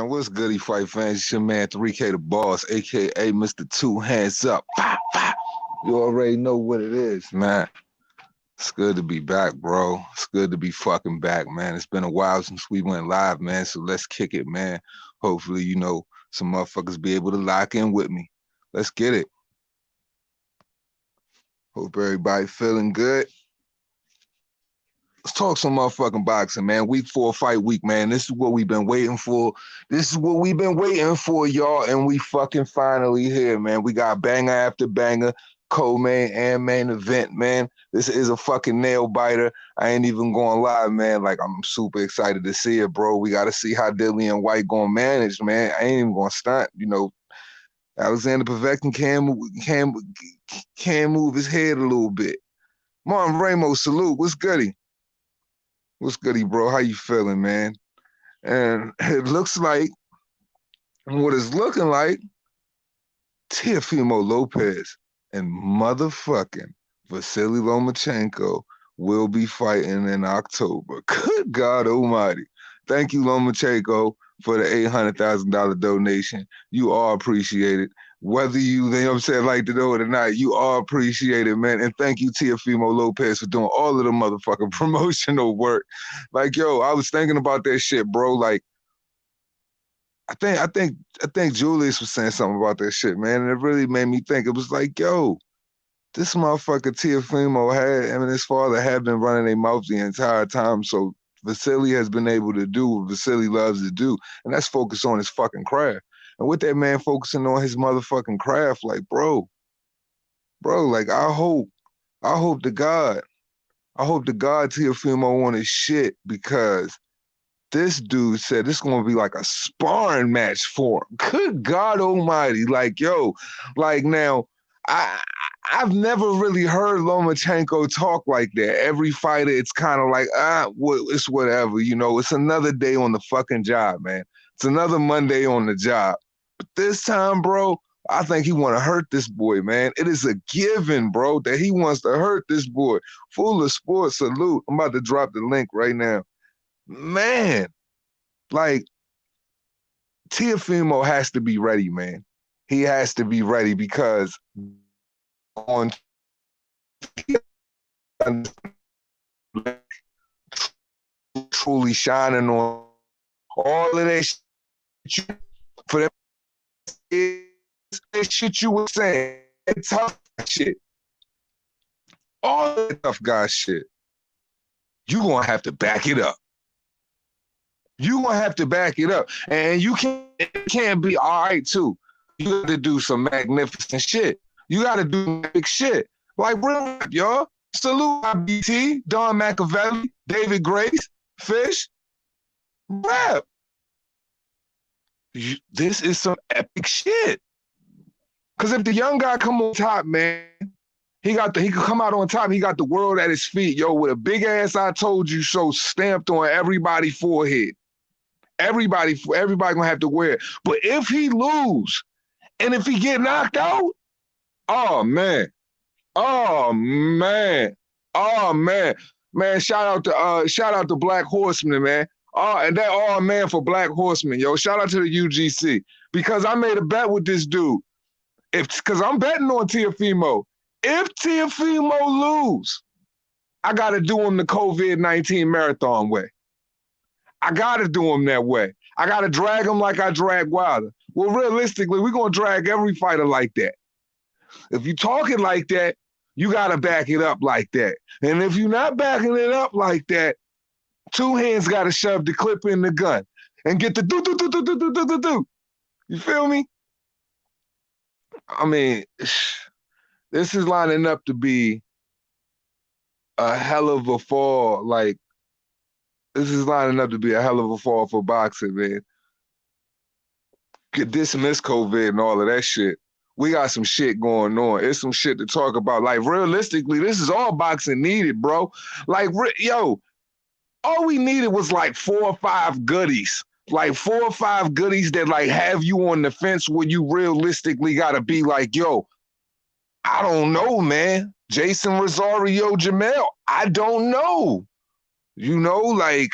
Man, what's goody fight fans? It's your man 3K the Boss, aka Mr. Two Hands Up. Pop, pop. You already know what it is, man. It's good to be back, bro. It's good to be fucking back, man. It's been a while since we went live, man. So let's kick it, man. Hopefully, some motherfuckers be able to lock in with me. Let's get it. Hope everybody feeling good. Let's talk some motherfucking boxing, man. Week 4 fight week, man. This is what we've been waiting for. This is what we've been waiting for, y'all. And we fucking finally here, man. We got banger after banger, co-main and main event, man. This is a fucking nail biter. I ain't even gonna lie, man. Like, I'm super excited to see it, bro. We got to see how Dillian White gonna manage, man. I ain't even gonna stunt, Alexander Povetkin can move his head a little bit. Martin Ramos, salute. What's goody? What's goody, bro? How you feeling, man? And it looks like, what it's looking like, Teofimo Lopez and motherfucking Vasily Lomachenko will be fighting in October. Good God almighty. Thank you, Lomachenko, for the $800,000 donation. You are appreciated. Whether you like to know it or not, you are appreciated, man. And thank you, Teofimo Lopez, for doing all of the motherfucking promotional work. Like, yo, I was thinking about that shit, bro. Like, I think Julius was saying something about that shit, man. And it really made me think. It was like, yo, this motherfucker Teofimo him and his father have been running their mouth the entire time. So Vasily has been able to do what Vasily loves to do, and that's focus on his fucking craft. And with that man focusing on his motherfucking craft, like, bro, like, I hope to God Teofimo on his shit, because this dude said this is going to be like a sparring match for him. Good God almighty. Like, yo, like, now, I've never really heard Lomachenko talk like that. Every fighter, it's kind of like, it's whatever, It's another day on the fucking job, man. It's another Monday on the job. But this time, bro, I think he want to hurt this boy, man. It is a given, bro, that he wants to hurt this boy. Full of sports, salute. I'm about to drop the link right now. Man, like, Teofimo has to be ready, man. He has to be ready, because on truly shining on all of that shit for them shit you were saying, tough shit, all that tough guy shit, you gonna have to back it up. You gonna have to back it up, and you can't be all right too. You got to do some magnificent shit. You got to do big shit. Like, real, y'all. Salute BT, Don Machiavelli, David Grace, Fish. Rap. This is some epic shit. Because if the young guy come on top, man, he could come out on top. He got the world at his feet, yo, with a big ass "I told you so" stamped on everybody's forehead. Everybody gonna have to wear it. But if he lose, and if he get knocked out, oh man, shout out to Black Horseman, man. And that man for Black Horseman, yo. Shout out to the UGC, because I made a bet with this dude. Because I'm betting on Teofimo. If Teofimo lose, I gotta do him the COVID-19 marathon way. I gotta do him that way. I gotta drag him like I drag Wilder. Well, realistically, we're gonna drag every fighter like that. If you talk it like that, you gotta back it up like that. And if you're not backing it up like that, two hands gotta shove the clip in the gun and get the do. You feel me? I mean, this is lining up to be a hell of a fall. Like, this is lining up to be a hell of a fall for boxing, man. Dismiss COVID and all of that shit. We got some shit going on. It's some shit to talk about. Like, realistically, this is all boxing needed, bro. Like, yo, all we needed was like 4 or 5 goodies. Like 4 or 5 goodies that like have you on the fence where you realistically gotta be like, yo, I don't know, man. Jason Rosario Jamel, I don't know. Like,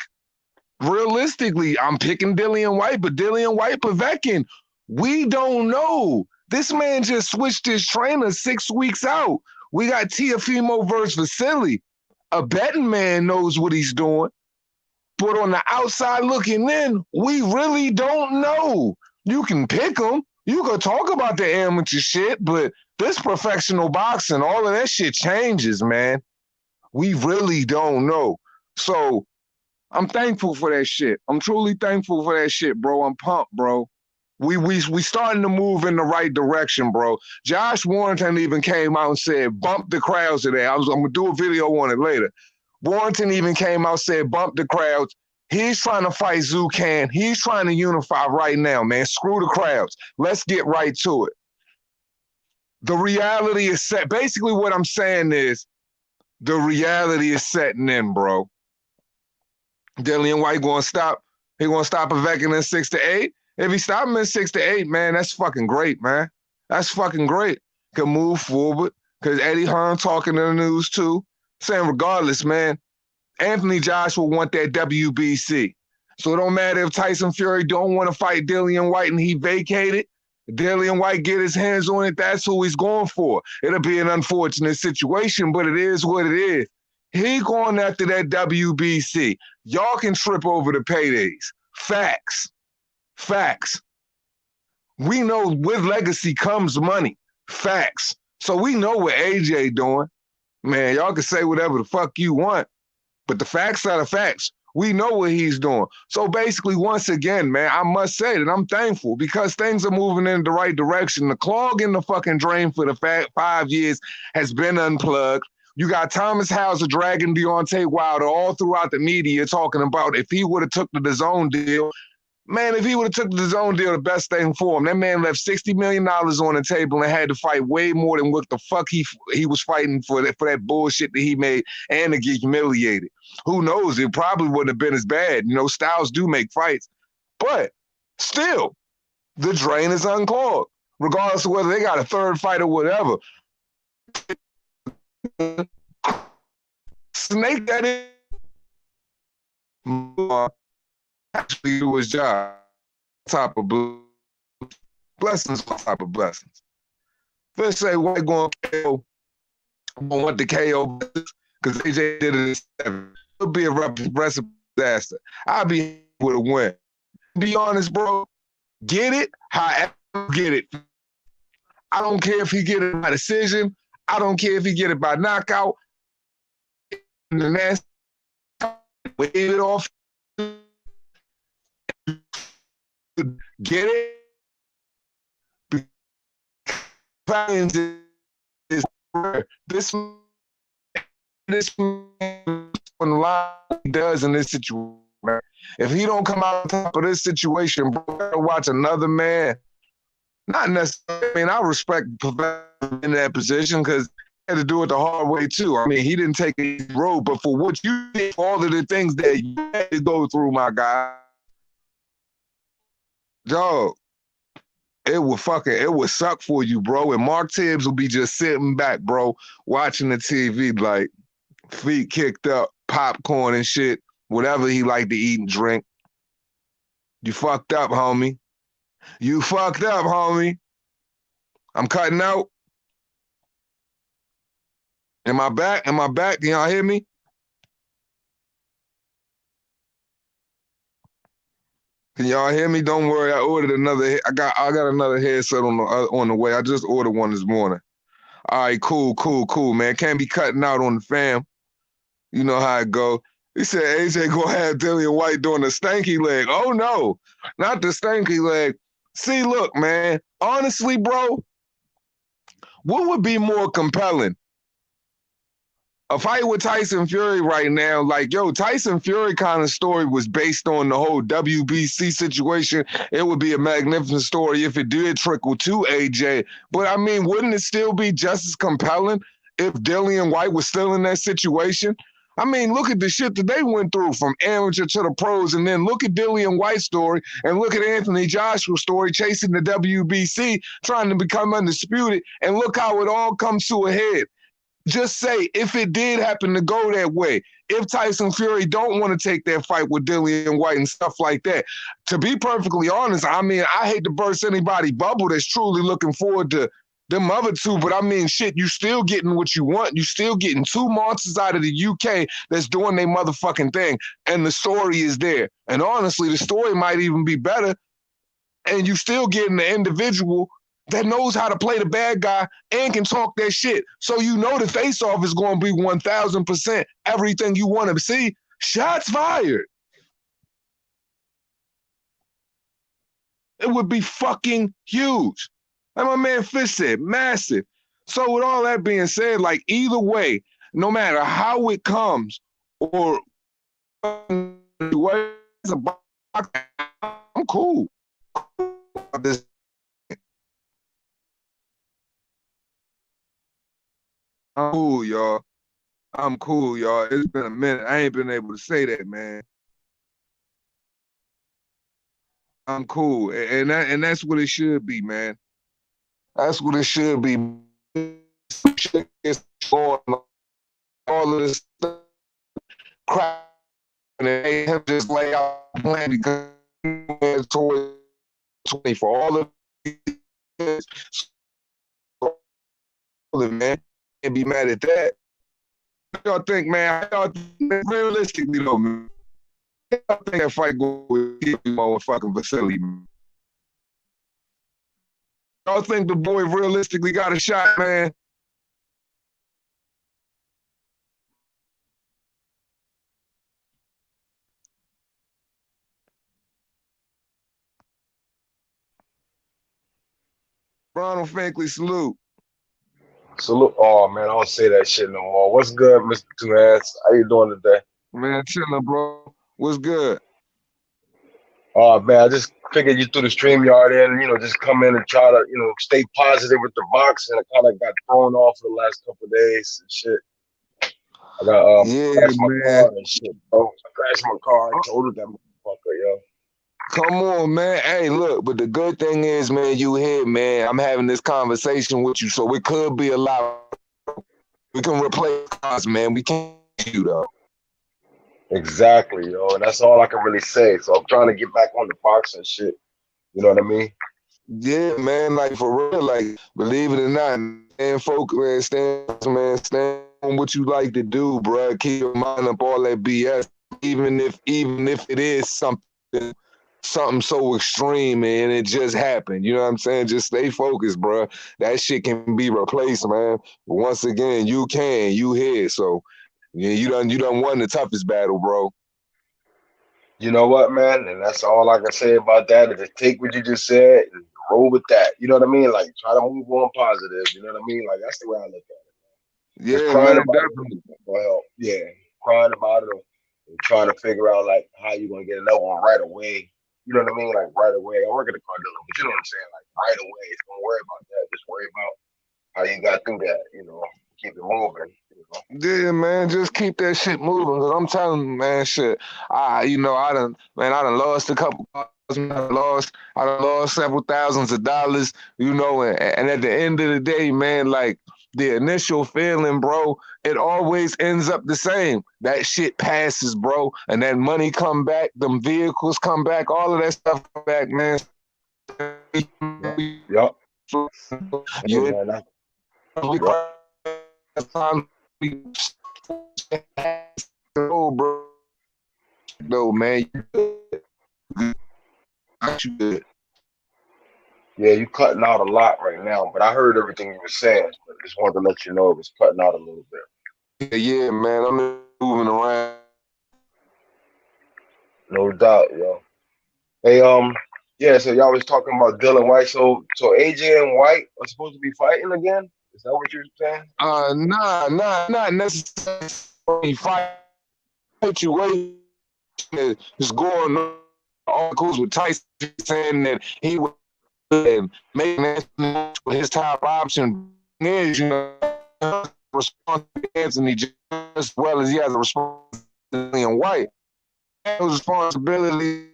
realistically, I'm picking Dillian White, but Dillian White, Povetkin, we don't know. This man just switched his trainer 6 weeks out. We got Teofimo versus Vasily. A betting man knows what he's doing. But on the outside looking in, we really don't know. You can pick him. You can talk about the amateur shit, but this professional boxing, all of that shit changes, man. We really don't know. So I'm thankful for that shit. I'm truly thankful for that shit, bro. I'm pumped, bro. We starting to move in the right direction, bro. Josh Warrington even came out and said, bump the crowds today. I'm gonna do a video on it later. Warrington even came out and said, bump the crowds. He's trying to fight Zucan. He's trying to unify right now, man. Screw the crowds. Let's get right to it. The reality is set. Basically, what I'm saying is the reality is setting in, bro. Dillian White gonna stop. He gonna stop Povetkin in 6 to 8. If he stop him in 6 to 8, man, that's fucking great, man. That's fucking great. Can move forward. Cause Eddie Hearn talking in the news too, saying regardless, man, Anthony Joshua want that WBC. So it don't matter if Tyson Fury don't want to fight Dillian White and he vacated. Dillian White get his hands on it, that's who he's going for. It'll be an unfortunate situation, but it is what it is. He going after that WBC. Y'all can trip over the paydays. Facts. Facts. We know with legacy comes money. Facts. So we know what AJ doing. Man, y'all can say whatever the fuck you want, but the facts are the facts. We know what he's doing. So basically, once again, man, I must say that I'm thankful because things are moving in the right direction. The clog in the fucking drain for the 5 years has been unplugged. You got Thomas Hauser dragging Deontay Wilder all throughout the media talking about if he would have took the DAZN deal. Man, if he would have took the DAZN deal, the best thing for him. That man left $60 million on the table and had to fight way more than what the fuck he was fighting for that bullshit that he made and to get humiliated. Who knows? It probably wouldn't have been as bad. You know, styles do make fights. But still, the drain is unclogged. Regardless of whether they got a third fight or whatever. Snake that in. Actually do his job. Top of blessings on top of blessings. First say White going KO. Won't want the KO because AJ did it at 7. It'll be a recipe disaster. I'll be with a win. Be honest, bro. Get it however get it. I don't care if he get it by decision. I don't care if he get it by knockout. And the next wave it off. Get it? This on the line he does in this situation. If he don't come out on top of this situation, bro, watch another man. Not necessarily. I mean, I respect Povetkin in that position because he had to do it the hard way too. I mean, he didn't take a road, but for what you did, all of the things that you had to go through, my guy. Dog, it would suck for you, bro. And Mark Tibbs will be just sitting back, bro, watching the TV, like feet kicked up, popcorn and shit, whatever he like to eat and drink. You fucked up, homie. You fucked up, homie. I'm cutting out. Am I back? Am I back? Can y'all hear me? Can y'all hear me? Don't worry. I ordered another. I got another headset on the way. I just ordered one this morning. All right, cool, man. Can't be cutting out on the fam. You know how it go. He said AJ gonna have Dillian White doing the stanky leg. Oh no, not the stanky leg. See, look, man. Honestly, bro, what would be more compelling? A fight with Tyson Fury right now, like, yo, Tyson Fury kind of story was based on the whole WBC situation. It would be a magnificent story if it did trickle to AJ. But, I mean, wouldn't it still be just as compelling if Dillian White was still in that situation? I mean, look at the shit that they went through from amateur to the pros, and then look at Dillian White's story and look at Anthony Joshua's story chasing the WBC, trying to become undisputed, and look how it all comes to a head. Just say, if it did happen to go that way, if Tyson Fury don't want to take that fight with Dillian White and stuff like that. To be perfectly honest, I mean, I hate to burst anybody's bubble that's truly looking forward to them other two, but I mean, shit, you still getting what you want. You still getting two monsters out of the UK that's doing their motherfucking thing, and the story is there. And honestly, the story might even be better, and you still getting the individual that knows how to play the bad guy and can talk that shit. So you know the face-off is going to be 1,000% everything you want to see. Shots fired. It would be fucking huge. Like my man Fish said, massive. So with all that being said, like either way, no matter how it comes or what, I'm cool. I'm cool, y'all. I'm cool, y'all. It's been a minute. I ain't been able to say that, man. I'm cool, and that's what it should be, man. That's what it should be. All of this crap and him just lay out plan because towards 20 for all of this, man. Can't be mad at that. What y'all think, man? Y'all think, realistically though, man, I think that fight go with Teofimo and fucking Vasily, man. Y'all think the boy realistically got a shot, man? Ronald Finkley, salute. Salute. Oh man, I don't say that shit no more. What's good, Mr. Two Hands? How you doing today? Man, chilling, bro. What's good? Oh man, I just figured you threw the stream yard in, just come in and try to, stay positive with the box, and I kind of got thrown off for the last couple of days and shit. I got Yeah, crashed my man. car and shit, bro. I crashed my car. I totaled that motherfucker, yo. Come on, man. Hey, look, but the good thing is, man, you here, man. I'm having this conversation with you, so it could be a lot. We can replace us, man. We can't you though. Exactly, yo, and that's all I can really say. So I'm trying to get back on the box and shit. You know what I mean? Yeah, man, like for real, like believe it or not, stand on what you like to do, bro. Keep your mind up all that BS, even if it is something so extreme and it just happened. You know what I'm saying? Just stay focused, bro. That shit can be replaced, man. But once again, you here, so yeah, you done won the toughest battle, bro. You know what, man? And that's all I can say about that is just take what you just said and roll with that. You know what I mean? Like try to move on positive. You know what I mean? Like that's the way I look at it. Because Yeah, crying man, about definitely. it, well, yeah, crying about it and trying to figure out like how you gonna get another one right away. You know what I mean? Like right away. I work at a car dealer, but you know what I'm saying? Like right away. Don't worry about that. Just worry about how you got through that. Keep it moving. Yeah, man, just keep that shit moving. Cause I'm telling you, man, shit. I done lost a couple. I done lost several thousands of dollars. And at the end of the day, man, like the initial feeling, bro, it always ends up the same. That shit passes, bro, and that money come back, them vehicles come back, all of that stuff come back, man. Yup. Hey, You man. Yep. oh, bro. No, man. You good. Yeah, you cutting out a lot right now, but I heard everything you were saying. But I just wanted to let you know it was cutting out a little bit. Yeah, man. I'm moving around. No doubt, yo. Hey, yeah. So y'all was talking about Dillian White. So AJ and White are supposed to be fighting again. Is that what you're saying? Not necessarily fight situation is going on. Articles with Tyson saying that he would making his top option is, response to Anthony just as well as he has a responsibility in White. Responsibility.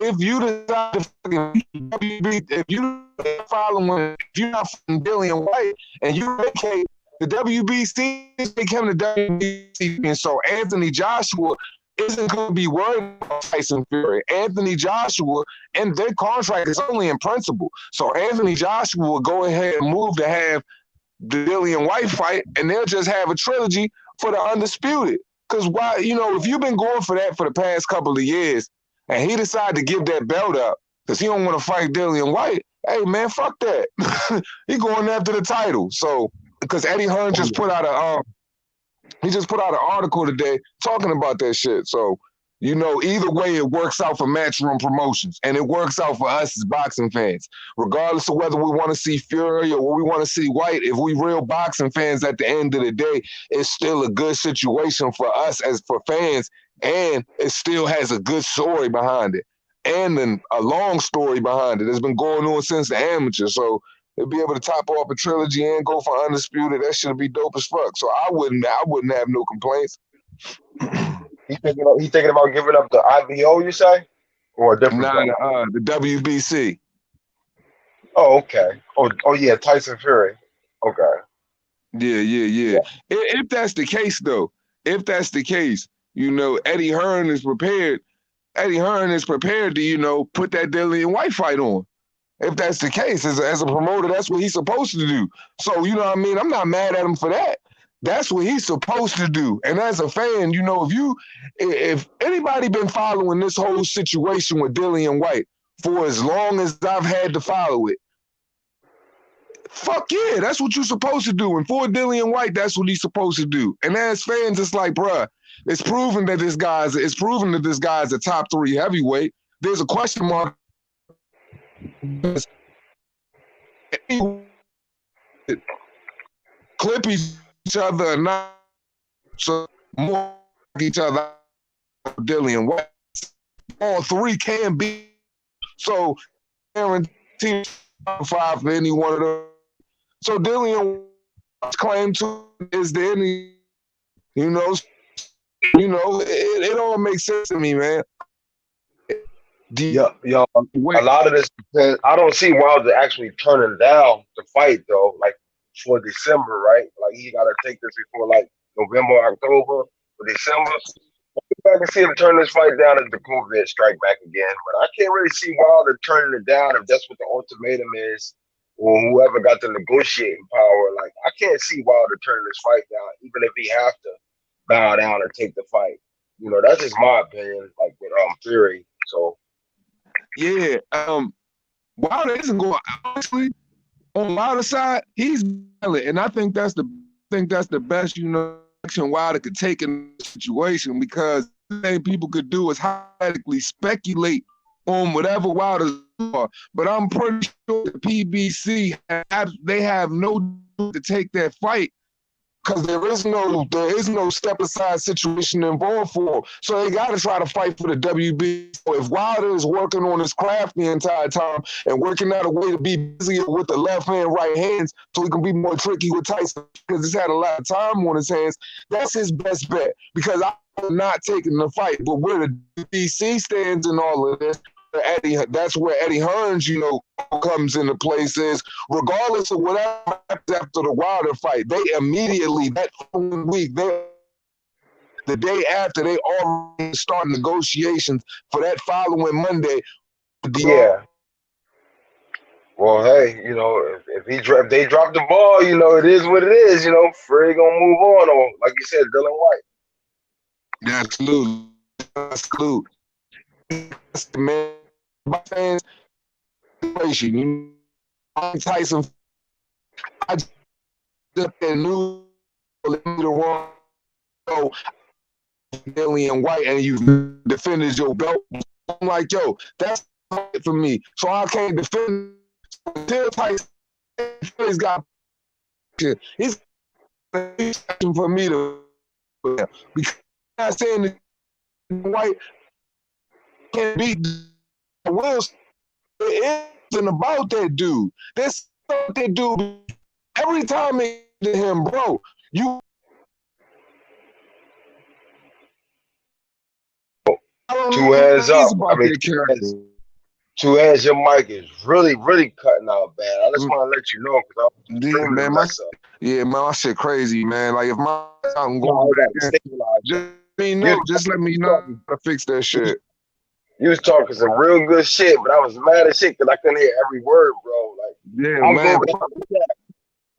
If you decide to if you're not following Dillian White and you vacate The WBC became the WBC, and so Anthony Joshua isn't going to be worried about Tyson Fury. Anthony Joshua and their contract is only in principle. So Anthony Joshua will go ahead and move to have the Dillian White fight, and they'll just have a trilogy for the undisputed. Because why, if you've been going for that for the past couple of years, and he decided to give that belt up because he don't want to fight Dillian White, hey man, fuck that. He going after the title. So because Eddie Hearn just put out an article today talking about that shit. So either way, it works out for Matchroom Promotions, and it works out for us as boxing fans, regardless of whether we want to see Fury or we want to see White. If we real boxing fans, at the end of the day, it's still a good situation for us as for fans, and it still has a good story behind it, and then a long story behind it. It's been going on since the amateur, so they'll be able to top off a trilogy and go for undisputed. That should be dope as fuck. So I wouldn't have no complaints. He thinking about giving up the IBO, you say, or a different belt? The WBC. Oh, okay. Oh yeah, Tyson Fury. Okay. Yeah. If that's the case, though, Eddie Hearn is prepared. Eddie Hearn is prepared to, put that Dillian White fight on. If that's the case, as a promoter, that's what he's supposed to do. So, you know what I mean? I'm not mad at him for that. That's what he's supposed to do. And as a fan, if anybody been following this whole situation with Dillian White for as long as I've had to follow it, fuck yeah, that's what you're supposed to do. And for Dillian White, that's what he's supposed to do. And as fans, it's like, bruh, it's proven that this guy's a top 3 heavyweight. There's a question mark. Clip each other and not so more each other. Dillian White, all 3 can be. So guarantee 5 for any one of them. So Dillian White's claim to is there any, it all makes sense to me, man. Yo, a lot of this, I don't see Wilder actually turning down the fight though. Like for December, right? Like he got to take this before like November, October, or December. I can see him turn this fight down if the COVID strike back again, but I can't really see Wilder turning it down if that's what the ultimatum is, or whoever got the negotiating power. Like I can't see Wilder turning this fight down, even if he have to bow down and take the fight. That's just my opinion. Like with Fury, so. Yeah, Wilder isn't going. Honestly, on Wilder's side, he's valid, and I think that's the best action Wilder could take in the situation, because the thing people could do is hypothetically speculate on whatever Wilder's are. But I'm pretty sure the PBC they have no to take that fight, because there is no step aside situation involved for him. So they got to try to fight for the WB. If Wilder is working on his craft the entire time and working out a way to be busier with the left hand, right hands, so he can be more tricky with Tyson, because he's had a lot of time on his hands, that's his best bet. Because I'm not taking the fight, but where the WBC stands in all of this, that's where Eddie Hearns, comes into place. Is regardless of whatever happens after the Wilder fight, they immediately that following week, the day after, they already start negotiations for that following Monday. Yeah. Well, hey, if they drop the ball, it is what it is. Fury gonna move on, or like you said, Dillian White. Absolutely. Man, my fans, Tyson, I just knew the wrong Dillian White, and you defended your belt. I'm like, yo, that's for me. So I can't defend until Tyson. He's got he's for me to, because I'm not saying that White can't beat Will. It isn't about that dude. There's something that dude. Every time it to him, bro, you. Two hands up. About that character. Two hands, your mic is really, really cutting out bad. I just want to let you know because I was Yeah, streaming man, Alexa. my shit crazy, man. Like if my I'm No, going I got back to in, stabilize you. just let me know Talking, how to fix that you, shit. you was talking some real good shit, but I was mad as shit because I couldn't hear every word, bro. Like, Yeah, I'm gonna go man. back and chat.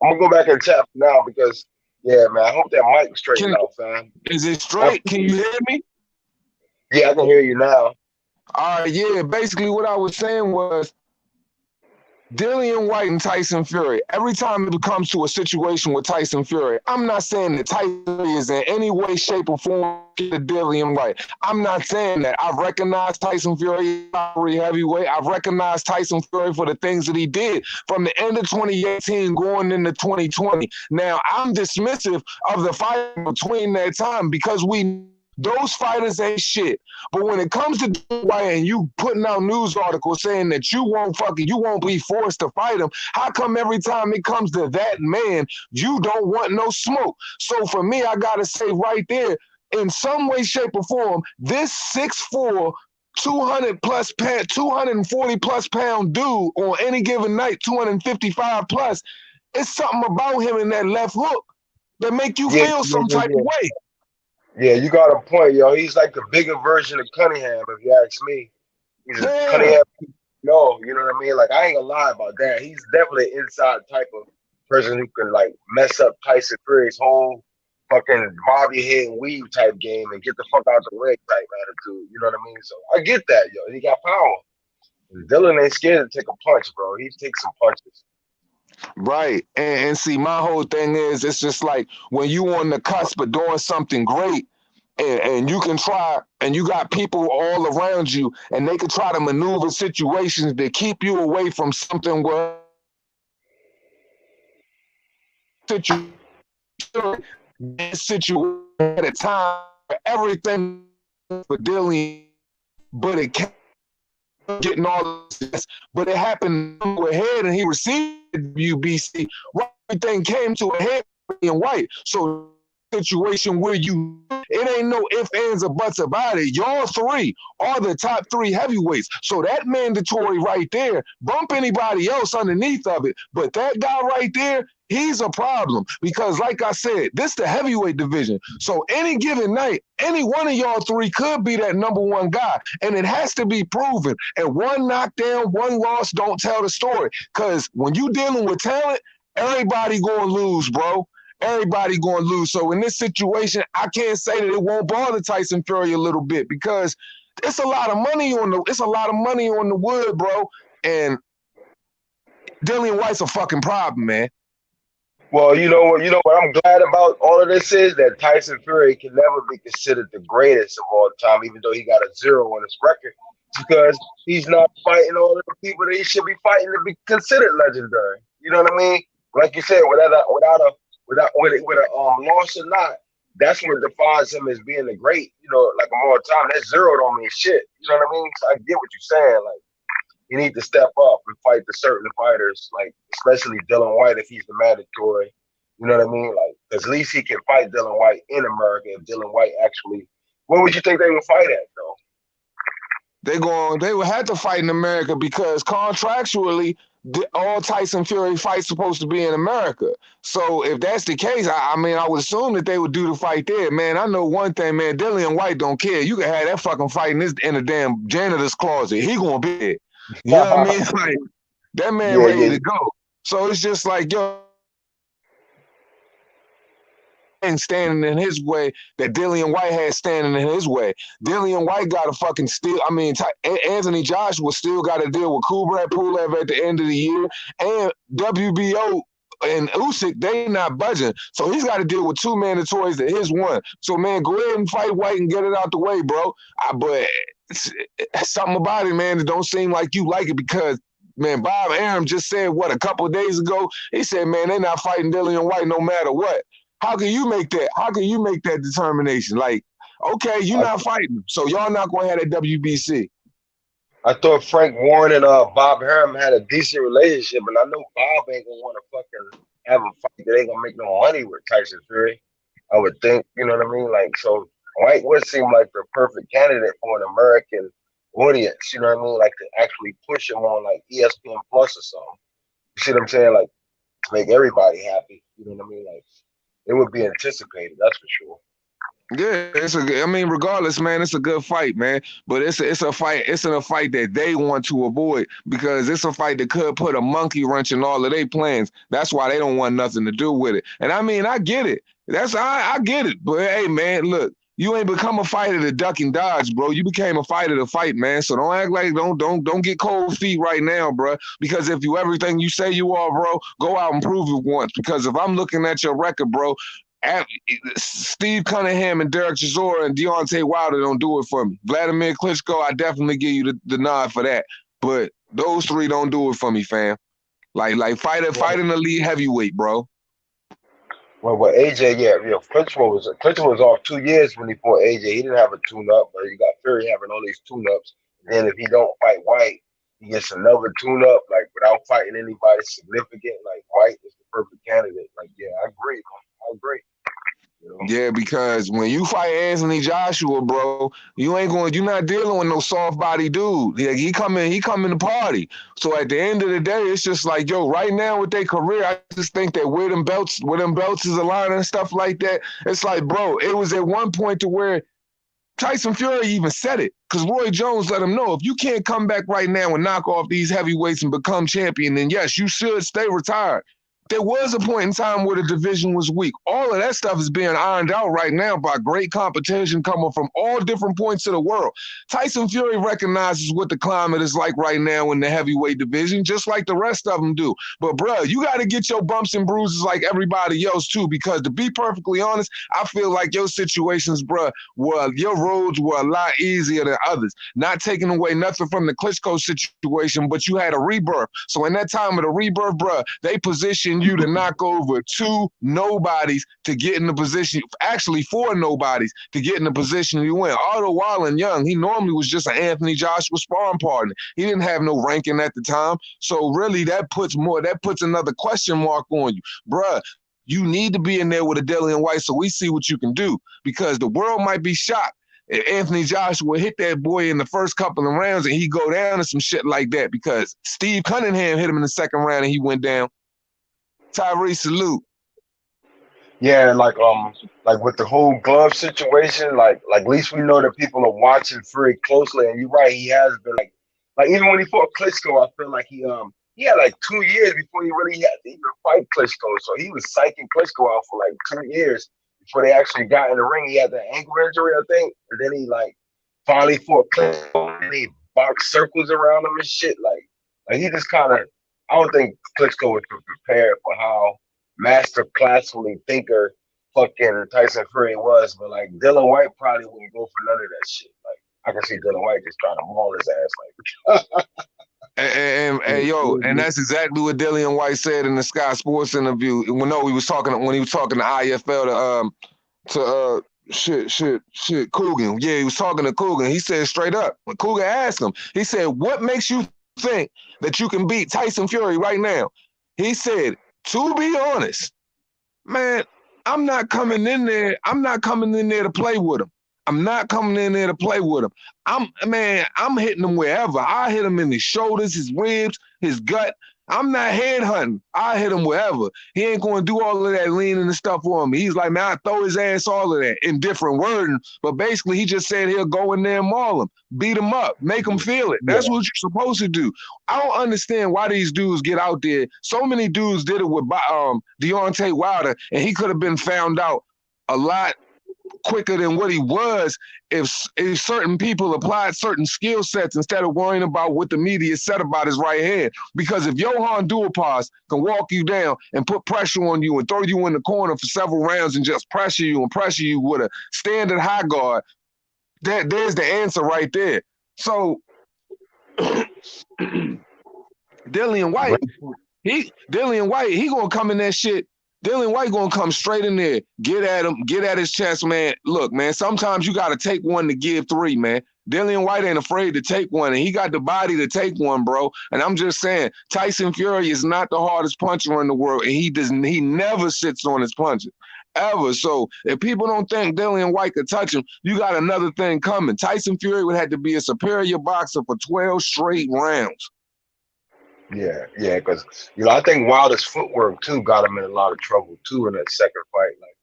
I'm gonna go back and chat for now because, yeah, man, I hope that mic straightened Can out, fam. is it I, straight? Can you hear me? yeah, I can hear you now. All right, yeah. Basically, what I was saying was Dillian White and Tyson Fury. Every time it comes to a situation with Tyson Fury, I'm not saying that Tyson Fury is in any way, shape, or form to Dillian White. I'm not saying that. I recognize Tyson Fury heavyweight. I recognize Tyson Fury for the things that he did from the end of 2018 going into 2020. Now, I'm dismissive of the fight between that time because those fighters ain't shit. But when it comes to White and you putting out news articles saying that you won't be forced to fight him, how come every time it comes to that man, you don't want no smoke? So for me, I gotta say right there, in some way, shape, or form, this 6'4", 200 plus pound, 240 plus pound dude on any given night, 255 plus, it's something about him in that left hook that make you Yeah, feel yeah, some yeah, type of yeah. way. Yeah, you got a point, yo. He's like the bigger version of Cunningham, if you ask me. He's a Yeah. Cunningham. No, you know what I mean? Like, I ain't gonna lie about that. He's definitely an inside type of person who can, like, mess up Tyson Fury's whole fucking bob your head and weave type game and get the fuck out the ring type attitude. You know what I mean? So I get that, yo. He got power. And Dylan ain't scared to take a punch, bro. He takes some punches. Right. And see, my whole thing is it's just like when you on the cusp of doing something great and you can try and you got people all around you and they can try to maneuver situations to keep you away from something where situation at a time everything for Dillian, but it kept getting all this, but it happened to a head and he received WBC. Everything came to a head in White. So situation where it ain't no ifs, ands, or buts about it. Y'all three are the top three heavyweights. So that mandatory right there, bump anybody else underneath of it. But that guy right there, he's a problem because, like I said, this is the heavyweight division. So any given night, any one of y'all three could be that number one guy, and it has to be proven. And one knockdown, one loss don't tell the story. Because when you dealing with talent, everybody gonna lose, bro. Everybody going to lose. So in this situation, I can't say that it won't bother Tyson Fury a little bit because it's a lot of money on the wood, bro. And Dillian White's a fucking problem, man. Well, you know what I'm glad about all of this is that Tyson Fury can never be considered the greatest of all time, even though he got a zero on his record, because he's not fighting all of the people that he should be fighting to be considered legendary. You know what I mean? Like you said, with a loss or not, that's what defines him as being the great. You know, like of all time, that zero don't mean shit. You know what I mean? So I get what you're saying. Like, you need to step up and fight the certain fighters, like especially Dillian White if he's the mandatory. You know what I mean? Like, because at least he can fight Dillian White in America. If Dillian White actually, what would you think they would fight at though? They would have to fight in America because contractually, all Tyson Fury fights supposed to be in America. So if that's the case, I mean, I would assume that they would do the fight there. Man, I know one thing, man. Dillian White don't care. You can have that fucking fight in a damn janitor's closet. He gonna be there. You know what I mean? Like that man Yeah, ready yeah. to go. So it's just like, yo, standing in his way that Dillian White had standing in his way. Dillian White got to fucking still. I mean, Anthony Joshua still got to deal with Kubrat Pulev at the end of the year, and WBO and Usyk, they not budging. So he's got to deal with two mandatories that his one. So man, go ahead and fight White and get it out the way, bro. But something about it, man, it don't seem like you like it because man, Bob Arum just said what a couple of days ago. He said, man, they're not fighting Dillian White no matter what. How can you make that? How can you make that determination? Like, okay, you're I, not fighting, so y'all not going to have that WBC. I thought Frank Warren and Bob Arum had a decent relationship, and I know Bob ain't gonna want to fucking have a fight that ain't gonna make no money with Tyson Fury. I would think, you know what I mean? Like, so White would seem like the perfect candidate for an American audience. You know what I mean? Like to actually push him on like ESPN Plus or something. You see what I'm saying? Like to make everybody happy. You know what I mean? Like it would be anticipated. That's for sure. Yeah, I mean, regardless, man, it's a good fight, man. But it's a fight. It's in a fight that they want to avoid because it's a fight that could put a monkey wrench in all of their plans. That's why they don't want nothing to do with it. And I mean, I get it. I get it. But hey, man, look, you ain't become a fighter to duck and dodge, bro. You became a fighter to fight, man. So don't act like don't get cold feet right now, bro. Because if you everything you say you are, bro, go out and prove it once. Because if I'm looking at your record, bro, Steve Cunningham and Derek Chisora and Deontay Wilder don't do it for me. Vladimir Klitschko, I definitely give you the nod for that. But those three don't do it for me, fam. Like fighting the lead heavyweight, bro. Well, AJ, Klitschko was off 2 years when he fought AJ. He didn't have a tune-up, but you got Fury having all these tune-ups. And then if he don't fight White, he gets another tune-up, like without fighting anybody significant. Like White is the perfect candidate. Like, yeah, I agree. I agree. You know? Yeah, because when you fight Anthony Joshua, bro, you're not dealing with no soft body dude. Like, he coming to party. So at the end of the day, it's just like, yo, right now with their career, I just think that where them belts is aligning and stuff like that. It's like, bro, it was at one point to where Tyson Fury even said it because Roy Jones let him know if you can't come back right now and knock off these heavyweights and become champion, then yes, you should stay retired. There was a point in time where the division was weak. All of that stuff is being ironed out right now by great competition coming from all different points of the world. Tyson Fury recognizes what the climate is like right now in the heavyweight division, just like the rest of them do. But, bro, you got to get your bumps and bruises like everybody else, too, because to be perfectly honest, I feel like your situations, bro, your roads were a lot easier than others. Not taking away nothing from the Klitschko situation, but you had a rebirth. So in that time of the rebirth, bro, they positioned you to knock over two nobodies to get in the position, actually four nobodies to get in the position you win. Otto Wallen Young, he normally was just an Anthony Joshua sparring partner. He didn't have no ranking at the time. So really that puts another question mark on you. Bruh, you need to be in there with a Dillian White so we see what you can do because the world might be shocked. Anthony Joshua hit that boy in the first couple of rounds and he go down to some shit like that because Steve Cunningham hit him in the second round and he went down. Tyree, salute. Yeah, like with the whole glove situation, like at least we know that people are watching Fury closely. And you're right, he has been like even when he fought Klitschko, I feel like he had like 2 years before he really had to even fight Klitschko. So he was psyching Klitschko out for like 2 years before they actually got in the ring. He had the ankle injury, I think, and then he like finally fought Klitschko and he boxed circles around him and shit. Like he just kind of, I don't think Klitschko was prepared for how master classically thinker fucking Tyson Fury was, but like Dillian White probably wouldn't go for none of that shit. Like I can see Dillian White just trying to maul his ass. Like, And that's exactly what Dillian White said in the Sky Sports interview. No, he was talking to IFL to Coogan. Yeah, he was talking to Coogan. He said straight up, when Coogan asked him, he said, "What makes you think that you can beat Tyson Fury right now?" He said, "To be honest, man, I'm not coming in there. I'm not coming in there to play with him. I'm not coming in there to play with him. I'm hitting him wherever. I hit him in his shoulders, his ribs, his gut. I'm not headhunting. I hit him wherever. He ain't going to do all of that leaning and stuff on me. He's like, man, I throw his ass all of that in different wording. But basically, he just said he'll go in there and maul him, beat him up, make him feel it. That's what you're supposed to do. I don't understand why these dudes get out there. So many dudes did it with Deontay Wilder, and he could have been found out a lot quicker than what he was if certain people applied certain skill sets instead of worrying about what the media said about his right hand. Because if Johan Duhaupas can walk you down and put pressure on you and throw you in the corner for several rounds and just pressure you with a standard high guard, there's the answer right there. So Dillian White, he gonna come in that shit. Dillian White gonna come straight in there, get at him, get at his chest, man. Look, man, sometimes you gotta take one to give three, man. Dillian White ain't afraid to take one, and he got the body to take one, bro. And I'm just saying, Tyson Fury is not the hardest puncher in the world, and he never sits on his punches. forever. So if people don't think Dillian White could touch him, you got another thing coming. Tyson Fury would have to be a superior boxer for 12 straight rounds. Yeah, because I think Wilder's footwork too got him in a lot of trouble too in that second fight. Like,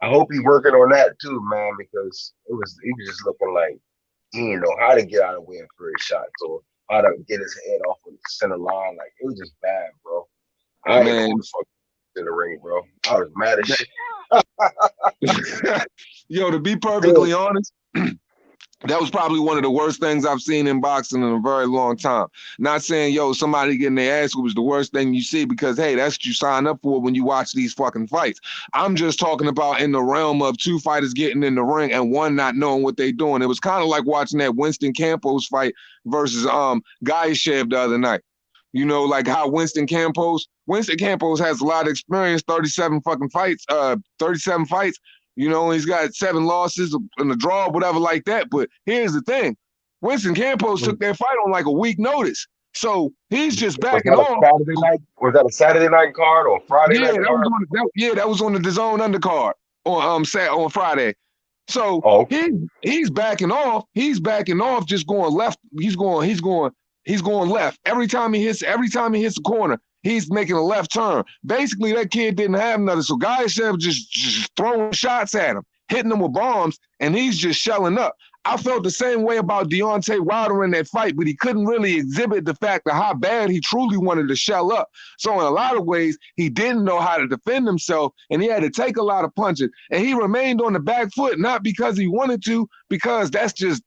I hope he's working on that too, man, because he was just looking like he didn't know how to get out of way for his shots or how to get his head off of the center line. Like, it was just bad, bro. I didn't know Man, who the fuck in the ring, bro. I was mad as shit. yo, to be perfectly honest, that was probably one of the worst things I've seen in boxing in a very long time. Not saying, yo, somebody getting their ass was the worst thing you see, because, hey, that's what you sign up for when you watch these fucking fights. I'm just talking about in the realm of two fighters getting in the ring and one not knowing what they're doing. It was kind of like watching that Winston Campos fight versus Gaishev the other night. You know, like how Winston Campos has a lot of experience, 37 fucking fights, 37 fights. You know, he's got 7 losses and a draw, whatever like that. But here's the thing. Winston Campos took that fight on like a week notice. So he's just backing off. Was that a Saturday night card or Friday Yeah, night card? that was on the DAZN undercard on Friday. So he's backing off. He's backing off, just going left. He's going left. Every time he hits the corner, he's making a left turn. Basically, that kid didn't have nothing. So Gaishev just throwing shots at him, hitting him with bombs, and he's just shelling up. I felt the same way about Deontay Wilder in that fight, but he couldn't really exhibit the fact of how bad he truly wanted to shell up. So in a lot of ways, he didn't know how to defend himself, and he had to take a lot of punches. And he remained on the back foot, not because he wanted to, because that's just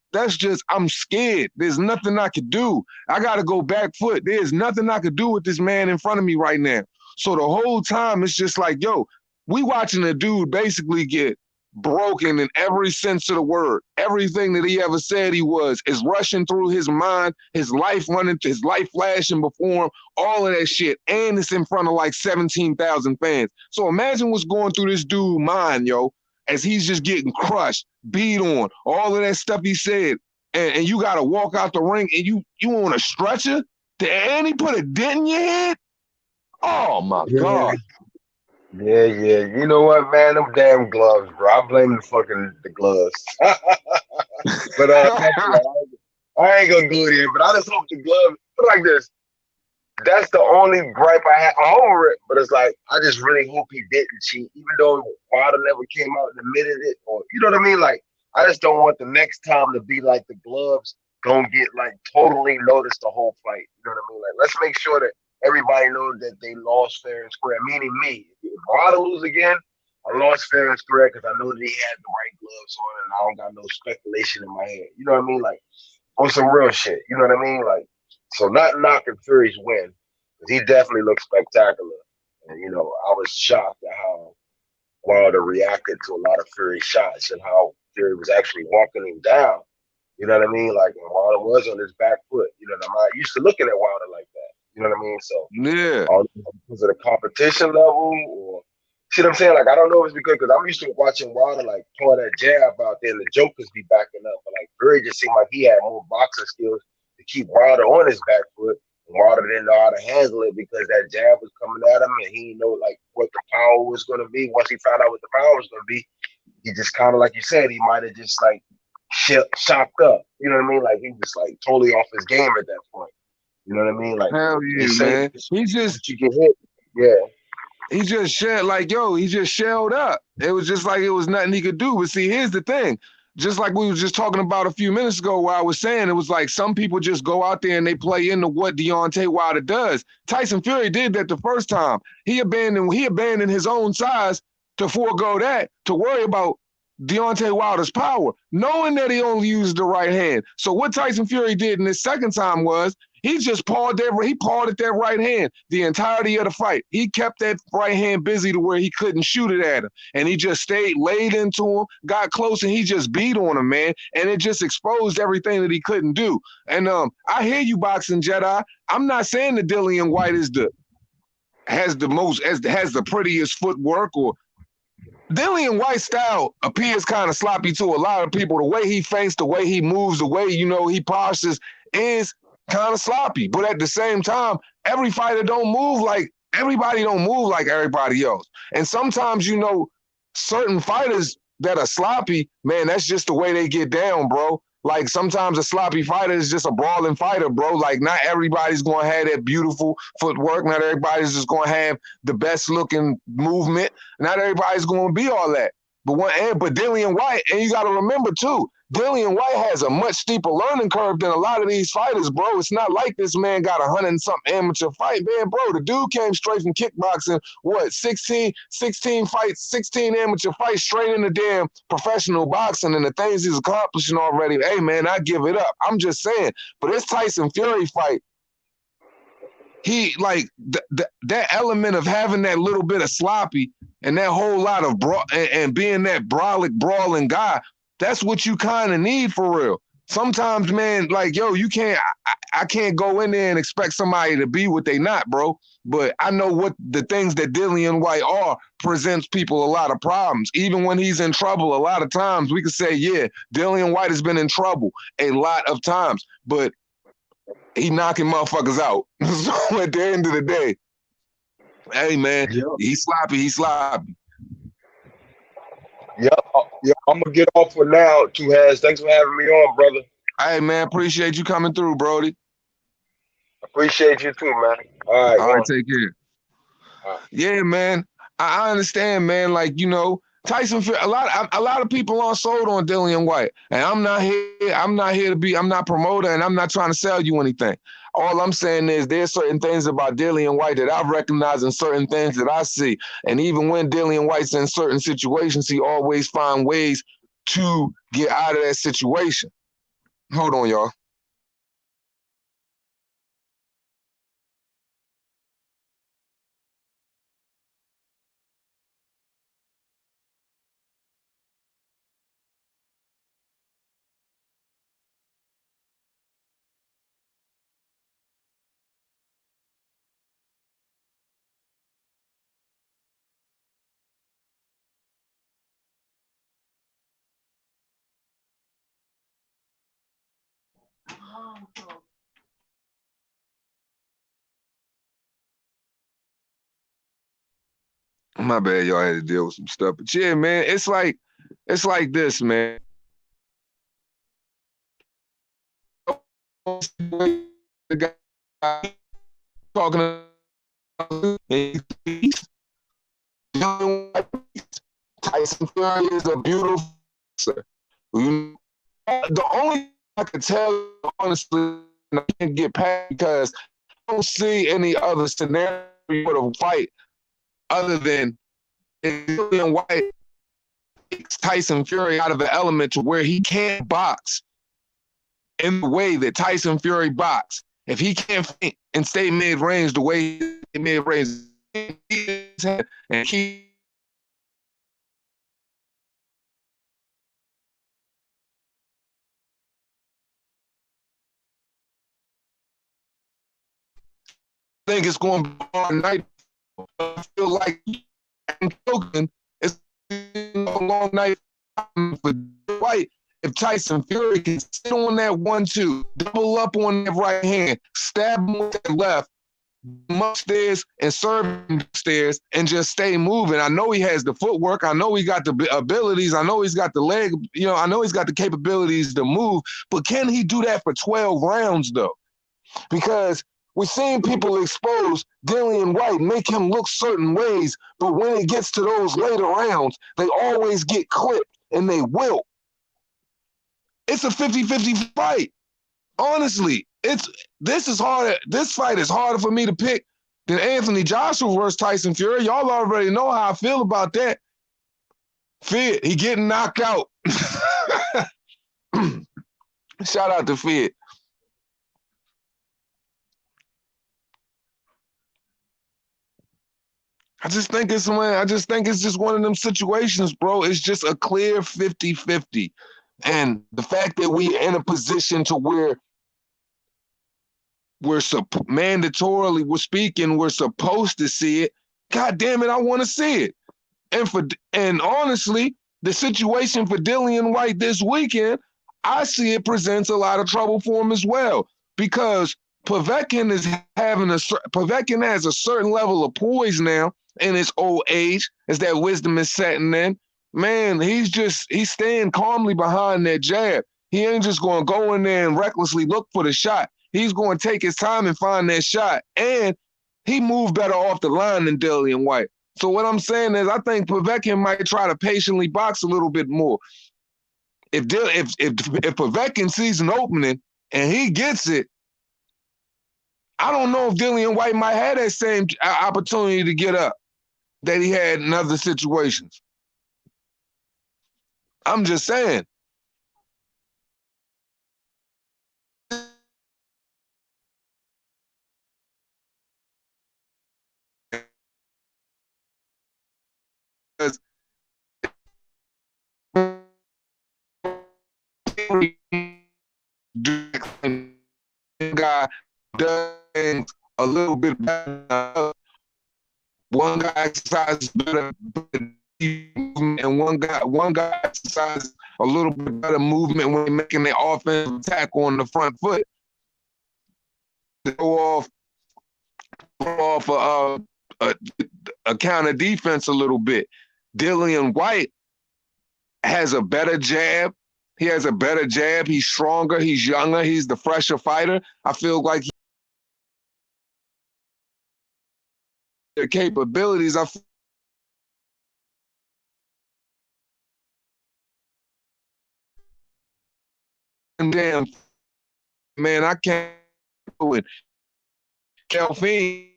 I'm scared. There's nothing I could do. I got to go back foot. There's nothing I could do with this man in front of me right now. So the whole time, it's just like, yo, we watching a dude basically get broken in every sense of the word. Everything that he ever said he was is rushing through his mind, his life flashing before him, all of that shit. And it's in front of like 17,000 fans. So imagine what's going through this dude's mind, yo, as he's just getting crushed, beat on, all of that stuff he said. And you got to walk out the ring and you on a stretcher and he put a dent in your head? Oh, my God. Yeah. You know what, man? Them damn gloves, bro. I blame the gloves. But I ain't gonna go there. But I just hope the gloves like this. That's the only gripe I had over it. But it's like I just really hope he didn't cheat, even though Wilder never came out and admitted it, or you know what I mean. Like I just don't want the next time to be like the gloves don't get like totally noticed the whole fight. You know what I mean? Like let's make sure that everybody knows that they lost fair and square. Meaning me, if Wilder lose again, I lost fair and square because I know that he had the right gloves on and I don't got no speculation in my head. You know what I mean? Like on some real shit. You know what I mean? Like so, not knocking Fury's win because he definitely looked spectacular. And you know, I was shocked at how Wilder reacted to a lot of Fury shots and how Fury was actually walking him down. You know what I mean? Like when Wilder was on his back foot. You know, I'm not used to looking at Wilder like that. You know what I mean? So yeah, was it a competition level or see what I'm saying? Like I don't know if it's because I'm used to watching Wilder like pour that jab out there and the jokers be backing up, but like Fury just seemed like he had more boxing skills to keep Wilder on his back foot. And Wilder didn't know how to handle it because that jab was coming at him and he didn't know like what the power was going to be. Once he found out what the power was going to be, he just kind of like you said, he might have just like shocked up. You know what I mean? Like he was like totally off his game at that point. You know what I mean? Like hell yeah, man. He just you get hit. Yeah. He just he just shelled up. It was just like it was nothing he could do. But see, here's the thing. Just like we were just talking about a few minutes ago where I was saying, it was like some people just go out there and they play into what Deontay Wilder does. Tyson Fury did that the first time. He abandoned his own size to forego that, to worry about Deontay Wilder's power, knowing that he only used the right hand. So what Tyson Fury did in his second time was he just pawed at that right hand the entirety of the fight. He kept that right hand busy to where he couldn't shoot it at him. And he just stayed laid into him, got close, and he just beat on him, man. And it just exposed everything that he couldn't do. And I hear you, Boxing Jedi. I'm not saying that Dillian White has the prettiest footwork or Dillian White's style appears kind of sloppy to a lot of people. The way he feints, the way he moves, the way, he postures is kind of sloppy. But at the same time, every fighter don't move like everybody else. And sometimes, certain fighters that are sloppy, man, that's just the way they get down, bro. Like sometimes a sloppy fighter is just a brawling fighter, bro. Like not everybody's gonna have that beautiful footwork. Not everybody's just gonna have the best looking movement. Not everybody's gonna be all that. But Dillian White, and you got to remember too, Dillian White has a much steeper learning curve than a lot of these fighters, bro. It's not like this man got 100 and something amateur fight, man, bro. The dude came straight from kickboxing, what, 16 fights, 16 amateur fights straight into damn professional boxing, and the things he's accomplishing already. Hey, man, I give it up. I'm just saying, but this Tyson Fury fight, he like that element of having that little bit of sloppy and that whole lot of and being that brawling guy, that's what you kind of need for real. Sometimes, man, like, yo, you can't, I can't go in there and expect somebody to be what they not, bro. But I know what the things that Dillian White are presents people a lot of problems. Even when he's in trouble, a lot of times we could say, yeah, Dillian White has been in trouble a lot of times, but he knocking motherfuckers out. So at the end of the day, hey, man, Yep. he's sloppy. Yep. I'm gonna get off for now. Two Hands. Thanks for having me on, brother. Hey, man, appreciate you coming through, Brody. Appreciate you too, man. All All right, take care. All right. Yeah, man, I understand, man. Like, you know, Tyson, a lot of people aren't sold on Dillian White, and I'm not here to be. I'm not promoter, and I'm not trying to sell you anything. All I'm saying is there's certain things about Dillian White that I've recognized and certain things that I see. And even when Dillian White's in certain situations, he always find ways to get out of that situation. Hold on, y'all. My bad, y'all had to deal with some stuff. But yeah, man, it's like this, man. The guy talking about Tyson Fury is a beautiful boxer. The only I can tell, honestly, I can't get past because I don't see any other scenario for the fight other than Dillian White takes Tyson Fury out of the element to where he can't box in the way that Tyson Fury box. If he can't think and stay mid-range the way he mid-range and keep think it's going to be a night. I feel like I'm joking. It's a long night for White. If Tyson Fury can sit on that 1-2, double up on that right hand, stab him with that left, upstairs and serve him upstairs and just stay moving. I know he has the footwork. I know he got the abilities. I know he's got the leg. You know, I know he's got the capabilities to move. But can he do that for 12 rounds, though? Because we've seen people expose Dillian White, make him look certain ways, but when it gets to those later rounds, they always get clipped and they wilt. It's a 50-50 fight. Honestly, this is hard. This fight is harder for me to pick than Anthony Joshua versus Tyson Fury. Y'all already know how I feel about that. Fid, he getting knocked out. Shout out to Fid. I just think it's just one of them situations, bro. It's just a clear 50-50. And the fact that we in a position to where we're mandatorily, we're supposed to see it. God damn it, I want to see it. And honestly, the situation for Dillian White this weekend, I see it presents a lot of trouble for him as well. Because Povetkin is Povetkin has a certain level of poise now in his old age as that wisdom is setting in. Man, he's staying calmly behind that jab. He ain't just going to go in there and recklessly look for the shot. He's going to take his time and find that shot. And he moved better off the line than Dillian White. So what I'm saying is I think Povetkin might try to patiently box a little bit more. If Povetkin sees an opening and he gets it, I don't know if Dillian White might have that same opportunity to get up that he had in other situations. I'm just saying. Guy does things a little bit better. One guy exercises better and one guy exercises a little bit better movement when making their offensive attack on the front foot. Go off a counter defense a little bit. Dillian White has a better jab. He has a better jab. He's stronger. He's younger. He's the fresher fighter. I feel like their capabilities. Damn, man, I can't do it. Teofimo,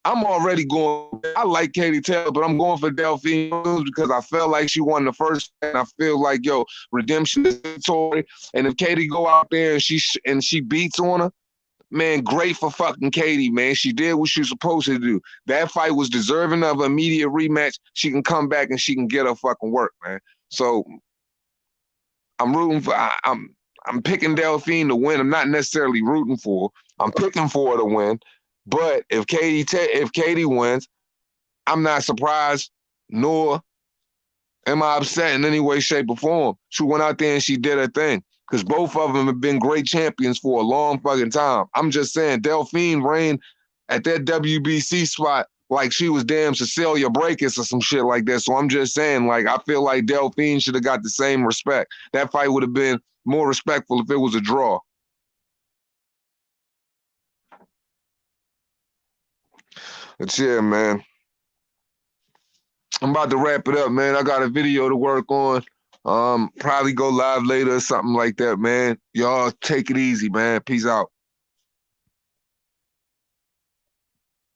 I'm already going. I like Katie Taylor, but I'm going for Teofimo because I felt like she won the first, and I feel like redemption is victory. And if Katie go out there and she beats on her, man, great for fucking Katie, man. She did what she was supposed to do. That fight was deserving of an immediate rematch. She can come back and she can get her fucking work, man. So I'm rooting for. I'm picking Delphine to win. I'm not necessarily rooting for. I'm picking for her to win. But if Katie wins, I'm not surprised, nor am I upset in any way, shape, or form. She went out there and she did her thing. Because both of them have been great champions for a long fucking time. I'm just saying, Delphine reigned at that WBC spot like she was damn Cecilia Brækhus or some shit like that. So I'm just saying, like, I feel like Delphine should have got the same respect. That fight would have been more respectful if it was a draw. But yeah, man. I'm about to wrap it up, man. I got a video to work on. Probably go live later or something like that, man. Y'all take it easy, man. Peace out.